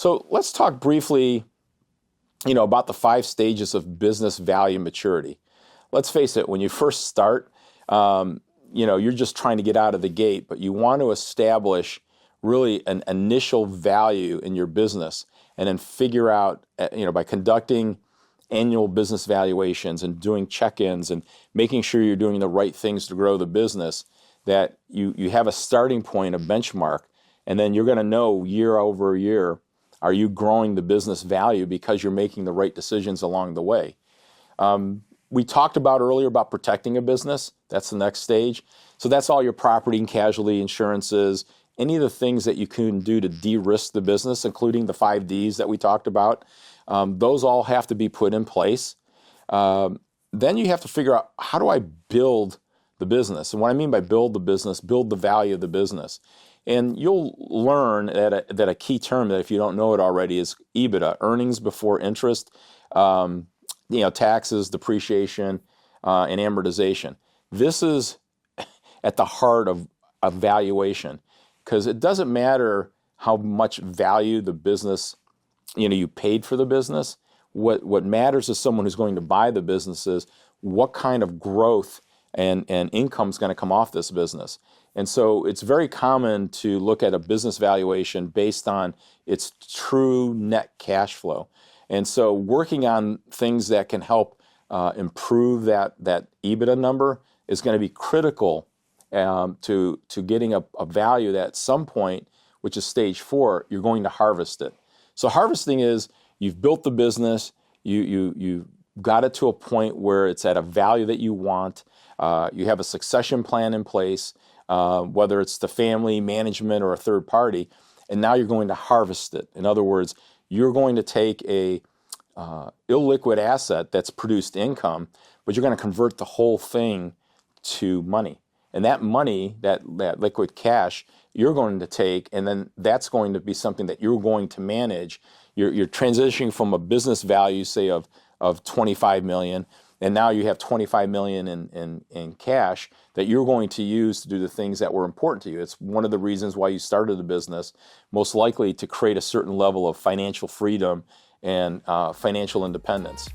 So let's talk briefly, about the 5 stages of business value maturity. Let's face it, when you first start, you're just trying to get out of the gate, but you want to establish really an initial value in your business and then figure out, by conducting annual business valuations and doing check-ins and making sure you're doing the right things to grow the business, that you have a starting point, a benchmark, and then you're going to know year over year, are you growing the business value because you're making the right decisions along the way. We talked about earlier about protecting a business. That's the next stage. So that's all your property and casualty insurances, any of the things that you can do to de-risk the business, including the 5 Ds that we talked about. Those all have to be put in place. Then you have to figure out, how do I build the business? And what I mean by build the business, build the value of the business. And you'll learn that a key term that, if you don't know it already, is EBITDA, earnings before interest, taxes, depreciation, and amortization. This is at the heart of valuation, because it doesn't matter how much value the business, you paid for the business. What matters is someone who's going to buy the business is what kind of growth and income is going to come off this business. And so it's very common to look at a business valuation based on its true net cash flow. And so working on things that can help improve that EBITDA number is going to be critical to getting a value that at some point, which is stage 4, you're going to harvest it. So harvesting is, you've built the business, you got it to a point where it's at a value that you want, you have a succession plan in place, whether it's the family, management, or a third party, and now you're going to harvest it. In other words, you're going to take a illiquid asset that's produced income, but you're going to convert the whole thing to money. And that money, that liquid cash, you're going to take, and then that's going to be something that you're going to manage. You're transitioning from a business value, say, of $25 million, and now you have $25 million in cash that you're going to use to do the things that were important to you. It's one of the reasons why you started the business, most likely to create a certain level of financial freedom and financial independence.